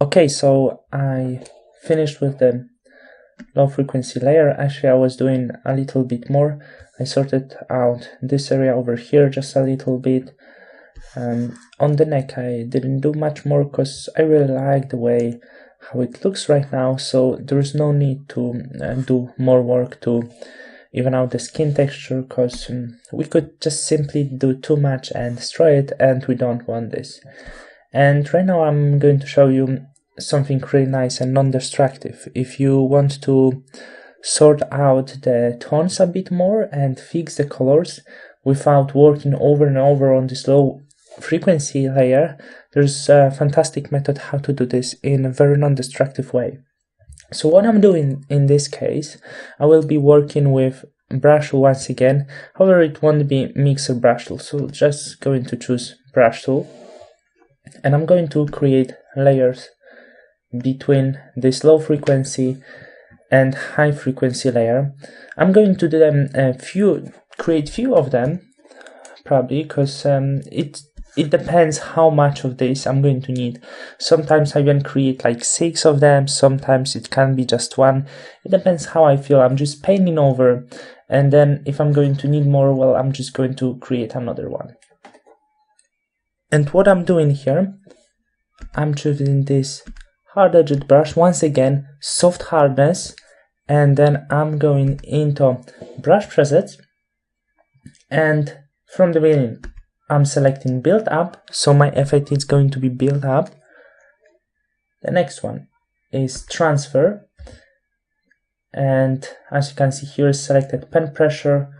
Okay, so I finished with the low frequency layer. Actually, I was doing a little bit more. I sorted out this area over here just a little bit. On the neck, I didn't do much more because I really like the way how it looks right now, so there's no need to do more work to even out the skin texture, because we could just simply do too much and destroy it, and we don't want this. And right now I'm going to show you something really nice and non-destructive. If you want to sort out the tones a bit more and fix the colors without working over and over on this low frequency layer, there's a fantastic method how to do this in a very non-destructive way. So what I'm doing in this case, I will be working with brush tool once again. However, it won't be mixer brush tool, so just going to choose brush tool, and I'm going to create layers between this low frequency and high frequency layer. I'm going to do them create few of them, probably, because it depends how much of this I'm going to need. Sometimes I can create like 6 of them, sometimes it can be just 1. It depends how I feel. I'm just painting over, and then if I'm going to need more, well, I'm just going to create another one. And what I'm doing here, I'm choosing this hard-edged brush, once again, soft hardness, and then I'm going into brush presets, and from the beginning, I'm selecting build up, so my effect is going to be build up. The next one is transfer, and as you can see here is selected pen pressure,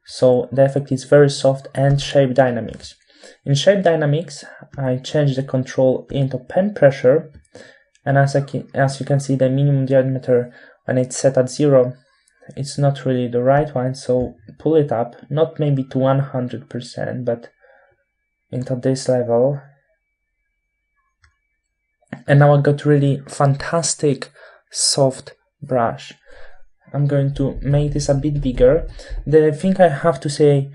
so the effect is very soft, and shape dynamics. In shape dynamics, I change the control into pen pressure, and as you can see, the minimum diameter when it's set at 0, it's not really the right one, so pull it up, not maybe to 100%, but into this level. And now I got really fantastic soft brush. I'm going to make this a bit bigger. The thing I have to say,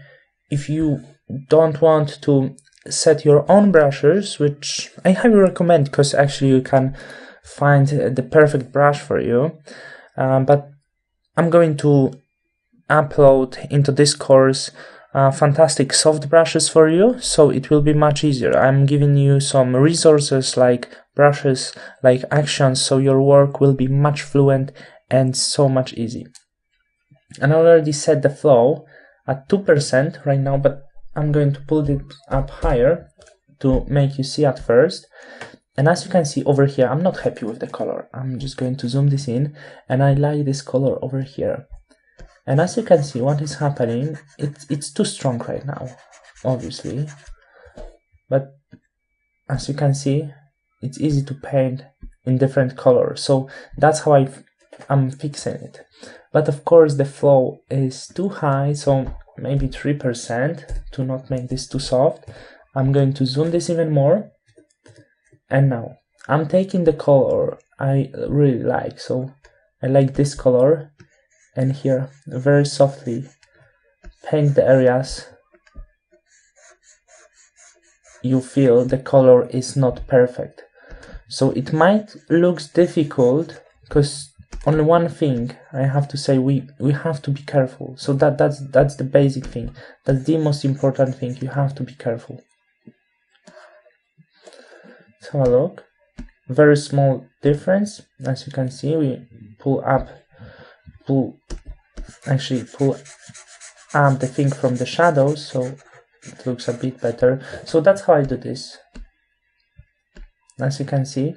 if you don't want to set your own brushes, which I highly recommend, because actually you can find the perfect brush for you, but I'm going to upload into this course fantastic soft brushes for you, so it will be much easier. I'm giving you some resources like brushes, like actions, so your work will be much fluent and so much easy. And I already set the flow at 2% right now, but I'm going to pull it up higher to make you see at first. And as you can see over here, I'm not happy with the color. I'm just going to zoom this in, and I like this color over here. And as you can see, what is happening, it's too strong right now, obviously. But as you can see, it's easy to paint in different colors. So that's how I'm fixing it. But of course, the flow is too high, so maybe 3% to not make this too soft. I'm going to zoom this even more. And now I'm taking the color I really like. So I like this color. And here, very softly, paint the areas you feel the color is not perfect. So it might look difficult, because only one thing I have to say, we have to be careful. So that's the basic thing. That's the most important thing. You have to be careful. Let's have a look. Very small difference. As you can see, we pull up the thing from the shadows, so it looks a bit better. So that's how I do this. As you can see,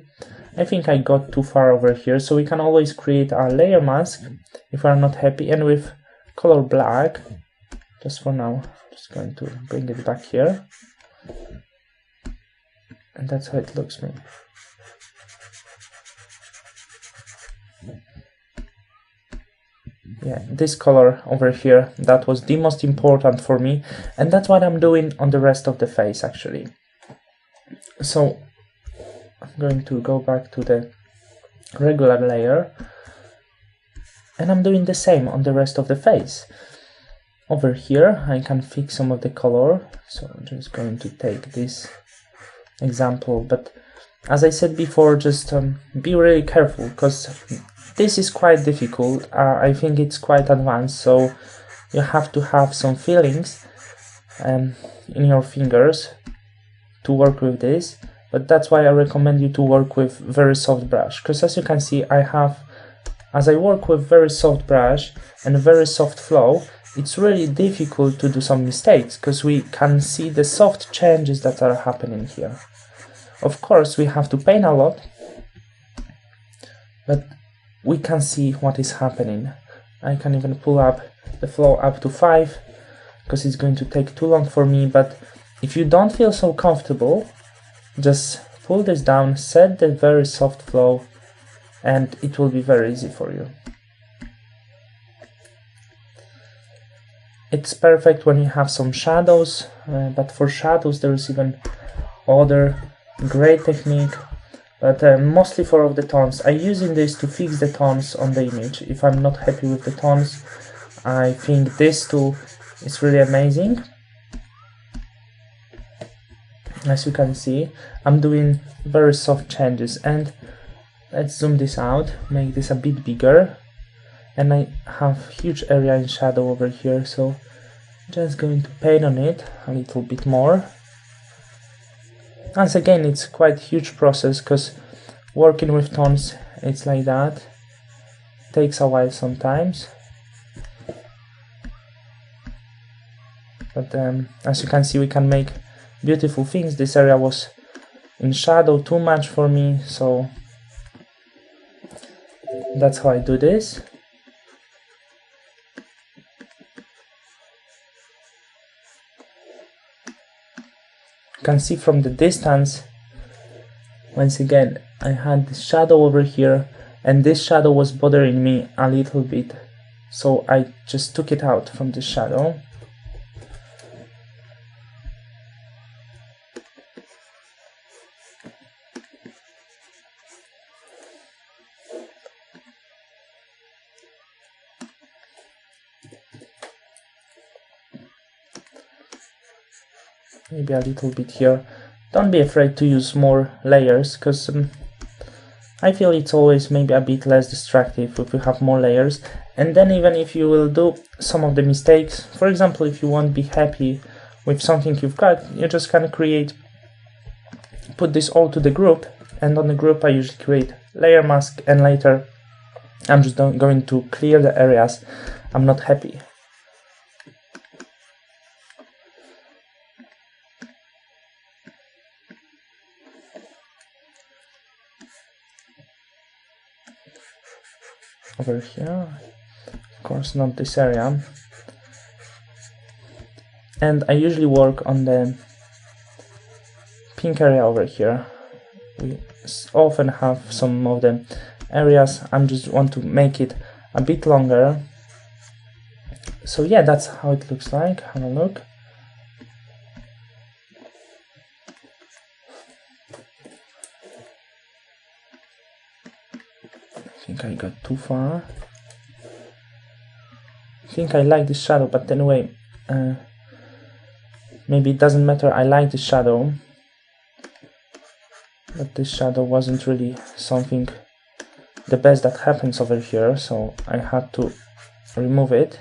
I think I got too far over here, so we can always create a layer mask if we are not happy. And with color black, just for now, just going to bring it back here, and that's how it looks maybe. Yeah, this color over here, that was the most important for me, and that's what I'm doing on the rest of the face actually. So I'm going to go back to the regular layer, and I'm doing the same on the rest of the face. Over here I can fix some of the color, so I'm just going to take this example, but as I said before, just be really careful, because this is quite difficult. I think it's quite advanced, so you have to have some feelings in your fingers to work with this. But that's why I recommend you to work with very soft brush, because as you can see, as I work with very soft brush and very soft flow, it's really difficult to do some mistakes, because we can see the soft changes that are happening here. Of course, we have to paint a lot, but we can see what is happening. I can even pull up the flow up to 5, because it's going to take too long for me. But if you don't feel so comfortable, just pull this down, set the very soft flow, and it will be very easy for you. It's perfect when you have some shadows, but for shadows there is even other great technique, but mostly for the tones. I'm using this to fix the tones on the image. If I'm not happy with the tones, I think this tool is really amazing. As you can see, I'm doing very soft changes, and let's zoom this out, make this a bit bigger, and I have huge area in shadow over here, so just going to paint on it a little bit more. Once again, it's quite huge process, because working with tones, it's like that, takes a while sometimes. But as you can see, we can make beautiful things. This area was in shadow too much for me, so that's how I do this. You can see from the distance, once again, I had this shadow over here, and this shadow was bothering me a little bit, so I just took it out from the shadow. Maybe a little bit here. Don't be afraid to use more layers, because I feel it's always maybe a bit less destructive if you have more layers. And then even if you will do some of the mistakes, for example, if you won't be happy with something you've got, you just can put this all to the group, and on the group I usually create layer mask, and later I'm just going to clear the areas I'm not happy. Over here, of course not this area, and I usually work on the pink area over here. We often have some of the areas, I just want to make it a bit longer. So yeah, that's how it looks like. Have a look. I think I got too far. I think I like this shadow, but anyway, maybe it doesn't matter. I like this shadow, but this shadow wasn't really something the best that happens over here, so I had to remove it.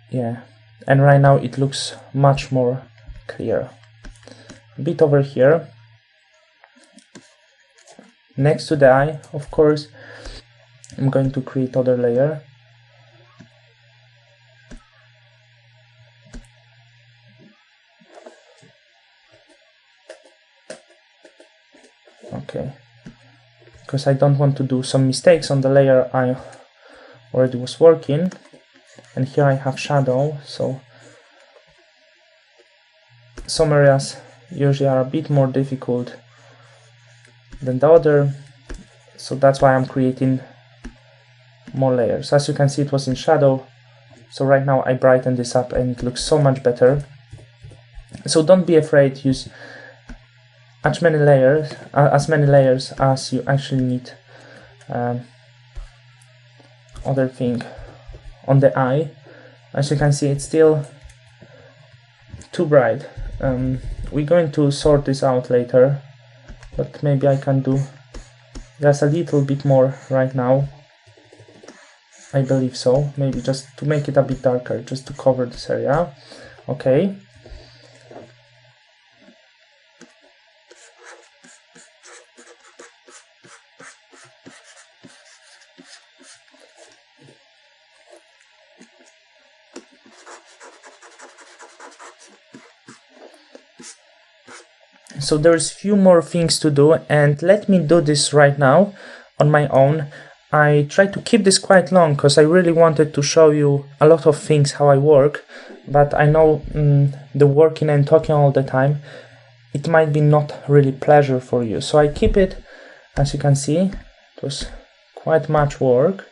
Yeah, and right now it looks much more clear. A bit over here, next to the eye, of course, I'm going to create other layer. Okay, because I don't want to do some mistakes on the layer I already was working, and here I have shadow, so some areas usually are a bit more difficult than the other, so that's why I'm creating more layers. As you can see, it was in shadow, so right now I brighten this up and it looks so much better. So don't be afraid, use as many layers as you actually need. Other thing on the eye, as you can see, it's still too bright. We're going to sort this out later, but maybe I can do just a little bit more right now. I believe so, maybe just to make it a bit darker, just to cover this area. Okay. So there's few more things to do, and let me do this right now on my own. I tried to keep this quite long because I really wanted to show you a lot of things how I work, but I know the working and talking all the time, it might be not really pleasure for you. So I keep it, as you can see, it was quite much work.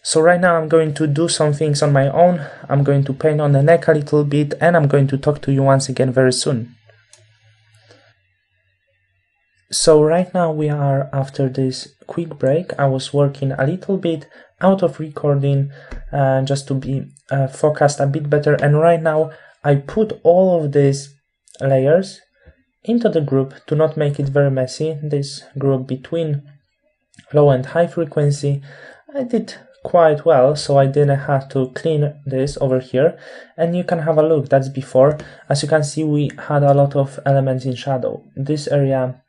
So right now I'm going to do some things on my own. I'm going to paint on the neck a little bit, and I'm going to talk to you once again very soon. So right now we are after this quick break. I was working a little bit out of recording just to be focused a bit better, and right now I put all of these layers into the group to not make it very messy. This group between low and high frequency, I did quite well, so I didn't have to clean this over here, and you can have a look. That's before. As you can see, we had a lot of elements in shadow. This area,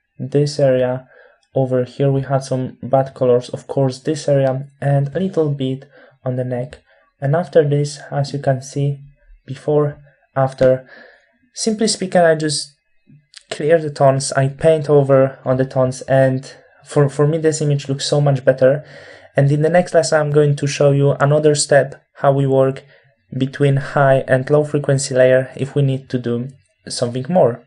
over here we had some bad colors, of course this area, and a little bit on the neck. And after this, as you can see, before, after, simply speaking, I just clear the tones, I paint over on the tones, and for me this image looks so much better. And in the next lesson I'm going to show you another step, how we work between high and low frequency layer if we need to do something more.